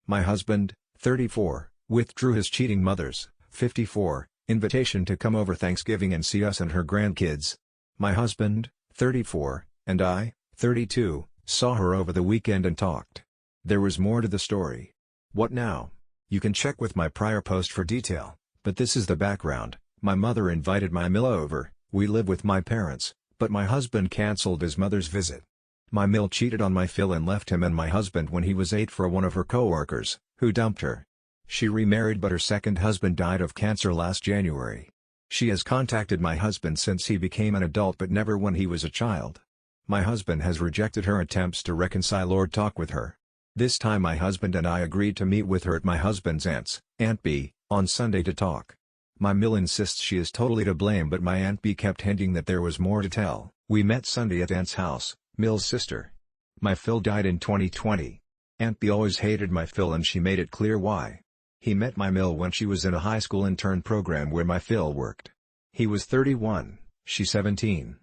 My husband, 34, withdrew his cheating mother's, 54, invitation to come over Thanksgiving and see us and her grandkids. My husband, 34, and I, 32, saw her over the weekend and talked. There was more to the story. What now? You can check with my prior post for detail, but this is the background. My mother invited my Mill over. We live with my parents, but my husband cancelled his mother's visit. My Mill cheated on my Phil and left him and my husband when he was 8 for one of her co-workers, who dumped her. She remarried but her second husband died of cancer last January. She has contacted my husband since he became an adult but never when he was a child. My husband has rejected her attempts to reconcile or talk with her. This time my husband and I agreed to meet with her at my husband's aunt's, Aunt B, on Sunday to talk. My Mill insists she is totally to blame but my Aunt B kept hinting that there was more to tell. We met Sunday at Aunt's house, Mill's sister. My Phil died in 2020. Aunt B always hated my Phil and she made it clear why. He met my Mill when she was in a high school intern program where my Phil worked. He was 31, she 17.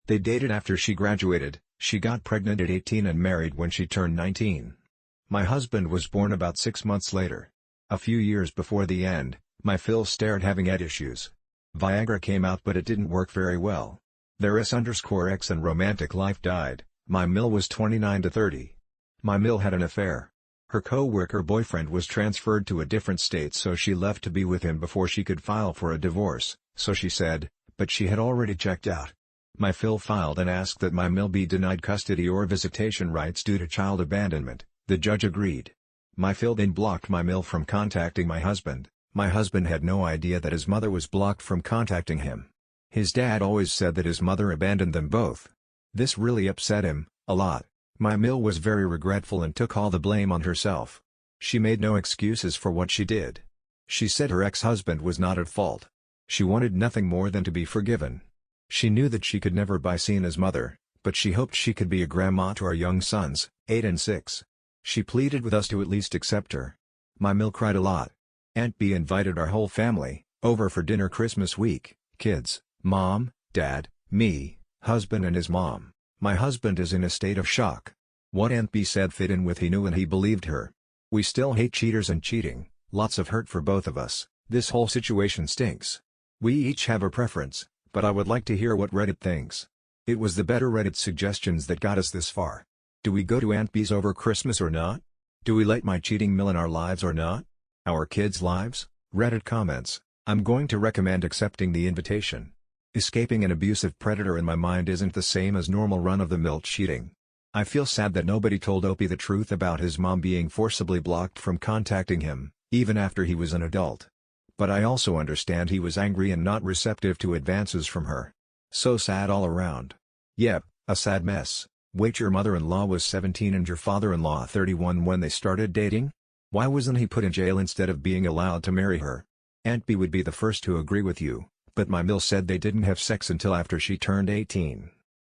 They dated after she graduated, she got pregnant at 18 and married when she turned 19. My husband was born about 6 months later. A few years before the end, my Phil started having head issues. Viagra came out but it didn't work very well. Their S_X and romantic life died. My Mill was 29 to 30. My Mill had an affair. Her co-worker boyfriend was transferred to a different state so she left to be with him before she could file for a divorce, so she said, but she had already checked out. My Phil filed and asked that my Mill be denied custody or visitation rights due to child abandonment. The judge agreed. My Phil then blocked my Mill from contacting my husband. My husband had no idea that his mother was blocked from contacting him. His dad always said that his mother abandoned them both. This really upset him, a lot. My Mill was very regretful and took all the blame on herself. She made no excuses for what she did. She said her ex-husband was not at fault. She wanted nothing more than to be forgiven. She knew that she could never be seen as mother, but she hoped she could be a grandma to our young sons, 8 and 6. She pleaded with us to at least accept her. My Mill cried a lot. Aunt B invited our whole family over for dinner Christmas week, kids, mom, dad, me, husband and his mom. My husband is in a state of shock. What Aunt B said fit in with he knew and he believed her. We still hate cheaters and cheating, lots of hurt for both of us. This whole situation stinks. We each have a preference, but I would like to hear what Reddit thinks. It was the better Reddit suggestions that got us this far. Do we go to Aunt B's over Christmas or not? Do we let my cheating Mill in our lives or not? Our kids' lives? Reddit comments, I'm going to recommend accepting the invitation. Escaping an abusive predator in my mind isn't the same as normal run-of-the-mill cheating. I feel sad that nobody told Opie the truth about his mom being forcibly blocked from contacting him, even after he was an adult. But I also understand he was angry and not receptive to advances from her. So sad all around. Yep, a sad mess. Wait, your mother-in-law was 17 and your father-in-law 31 when they started dating? Why wasn't he put in jail instead of being allowed to marry her? Aunt B would be the first to agree with you, but my Mill said they didn't have sex until after she turned 18.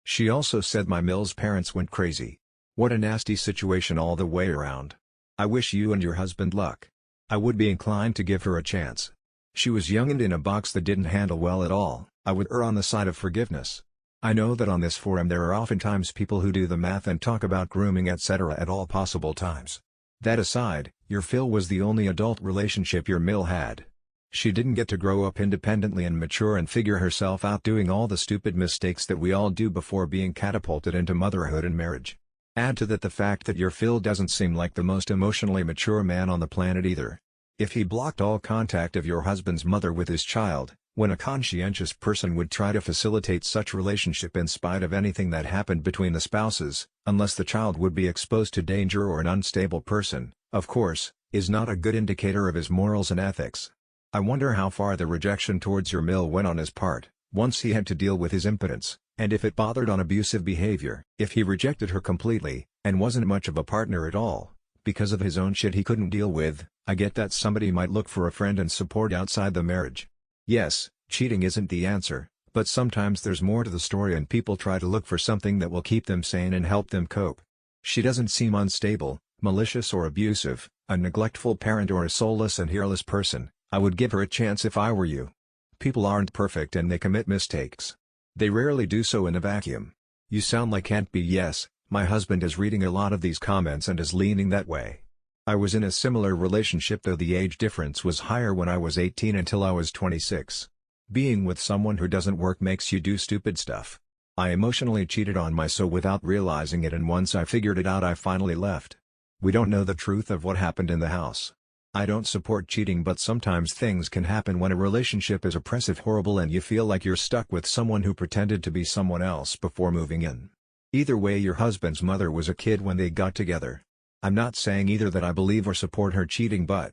She also said my Mill's parents went crazy. What a nasty situation all the way around. I wish you and your husband luck. I would be inclined to give her a chance. She was young and in a box that didn't handle well at all. I would err on the side of forgiveness. I know that on this forum there are oftentimes people who do the math and talk about grooming etc. at all possible times. That aside, your Phil was the only adult relationship your Mill had. She didn't get to grow up independently and mature and figure herself out doing all the stupid mistakes that we all do before being catapulted into motherhood and marriage. Add to that the fact that your Phil doesn't seem like the most emotionally mature man on the planet either. If he blocked all contact of your husband's mother with his child, when a conscientious person would try to facilitate such relationship in spite of anything that happened between the spouses, unless the child would be exposed to danger or an unstable person, of course, is not a good indicator of his morals and ethics. I wonder how far the rejection towards your Mill went on his part, once he had to deal with his impotence, and if it bothered on abusive behavior. If he rejected her completely, and wasn't much of a partner at all, because of his own shit he couldn't deal with, I get that somebody might look for a friend and support outside the marriage. Yes, cheating isn't the answer, but sometimes there's more to the story and people try to look for something that will keep them sane and help them cope. She doesn't seem unstable, malicious or abusive, a neglectful parent or a soulless and hairless person. I would give her a chance if I were you. People aren't perfect and they commit mistakes. They rarely do so in a vacuum. You sound like Aunt B. Yes, my husband is reading a lot of these comments and is leaning that way. I was in a similar relationship, though the age difference was higher when I was 18 until I was 26. Being with someone who doesn't work makes you do stupid stuff. I emotionally cheated on my so without realizing it, and once I figured it out I finally left. We don't know the truth of what happened in the house. I don't support cheating, but sometimes things can happen when a relationship is oppressive, horrible, and you feel like you're stuck with someone who pretended to be someone else before moving in. Either way, your husband's mother was a kid when they got together. I'm not saying either that I believe or support her cheating, but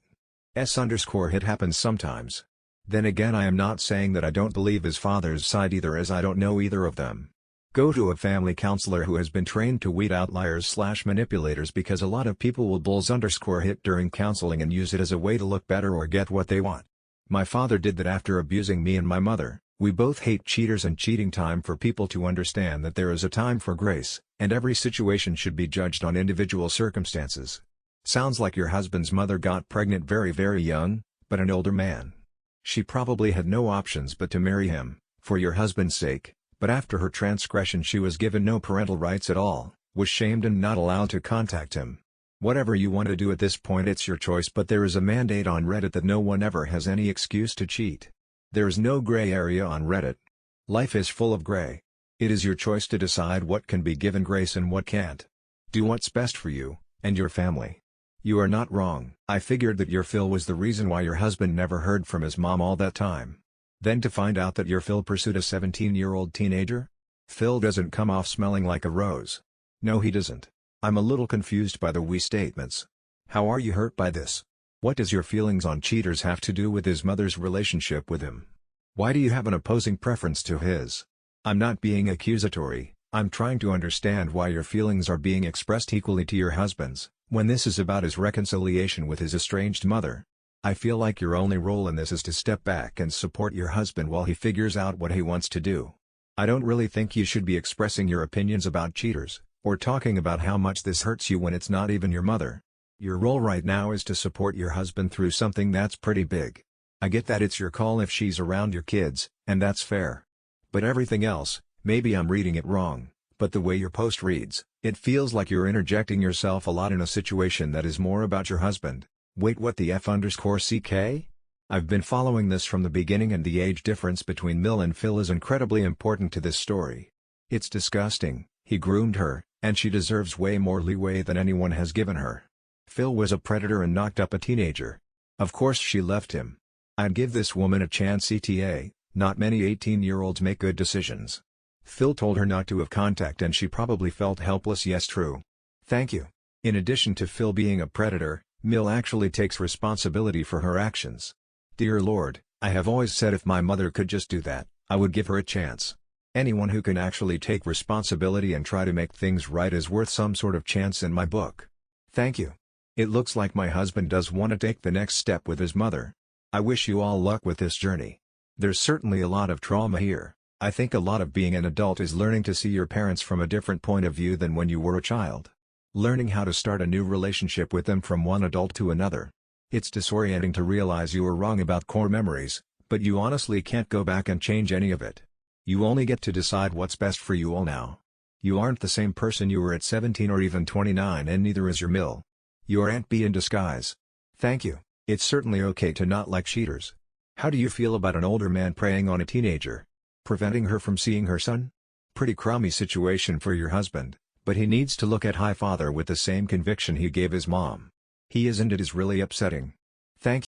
it happens sometimes. Then again, I am not saying that I don't believe his father's side either, as I don't know either of them. Go to a family counselor who has been trained to weed out liars/manipulators, because a lot of people will bulls_hit during counseling and use it as a way to look better or get what they want. My father did that after abusing me and my mother. We both hate cheaters and cheating. Time for people to understand that there is a time for grace, and every situation should be judged on individual circumstances. Sounds like your husband's mother got pregnant very young, but an older man. She probably had no options but to marry him, for your husband's sake. But after her transgression she was given no parental rights at all, was shamed and not allowed to contact him. Whatever you want to do at this point, it's your choice, but there is a mandate on Reddit that no one ever has any excuse to cheat. There is no gray area on Reddit. Life is full of gray. It is your choice to decide what can be given grace and what can't. Do what's best for you, and your family. You are not wrong. I figured that your Phil was the reason why your husband never heard from his mom all that time. Then to find out that your Phil pursued a 17-year-old teenager? Phil doesn't come off smelling like a rose. No, he doesn't. I'm a little confused by the we statements. How are you hurt by this? What does your feelings on cheaters have to do with his mother's relationship with him? Why do you have an opposing preference to his? I'm not being accusatory, I'm trying to understand why your feelings are being expressed equally to your husband's, when this is about his reconciliation with his estranged mother. I feel like your only role in this is to step back and support your husband while he figures out what he wants to do. I don't really think you should be expressing your opinions about cheaters, or talking about how much this hurts you when it's not even your mother. Your role right now is to support your husband through something that's pretty big. I get that it's your call if she's around your kids, and that's fair. But everything else, maybe I'm reading it wrong, but the way your post reads, it feels like you're interjecting yourself a lot in a situation that is more about your husband. Wait, what the F_CK? I've been following this from the beginning, and the age difference between Mill and Phil is incredibly important to this story. It's disgusting. He groomed her, and she deserves way more leeway than anyone has given her. Phil was a predator and knocked up a teenager. Of course she left him. I'd give this woman a chance. ETA, not many 18-year-olds make good decisions. Phil told her not to have contact and she probably felt helpless. Yes, true. Thank you. In addition to Phil being a predator, Mill actually takes responsibility for her actions. Dear Lord, I have always said if my mother could just do that, I would give her a chance. Anyone who can actually take responsibility and try to make things right is worth some sort of chance in my book. Thank you. It looks like my husband does want to take the next step with his mother. I wish you all luck with this journey. There's certainly a lot of trauma here. I think a lot of being an adult is learning to see your parents from a different point of view than when you were a child. Learning how to start a new relationship with them from one adult to another. It's disorienting to realize you were wrong about core memories, but you honestly can't go back and change any of it. You only get to decide what's best for you all now. You aren't the same person you were at 17 or even 29, and neither is your Mill. Your Aunt B in disguise. Thank you. It's certainly okay to not like cheaters. How do you feel about an older man preying on a teenager? Preventing her from seeing her son? Pretty crummy situation for your husband, but he needs to look at High Father with the same conviction he gave his mom. He isn't. It is really upsetting. Thank you.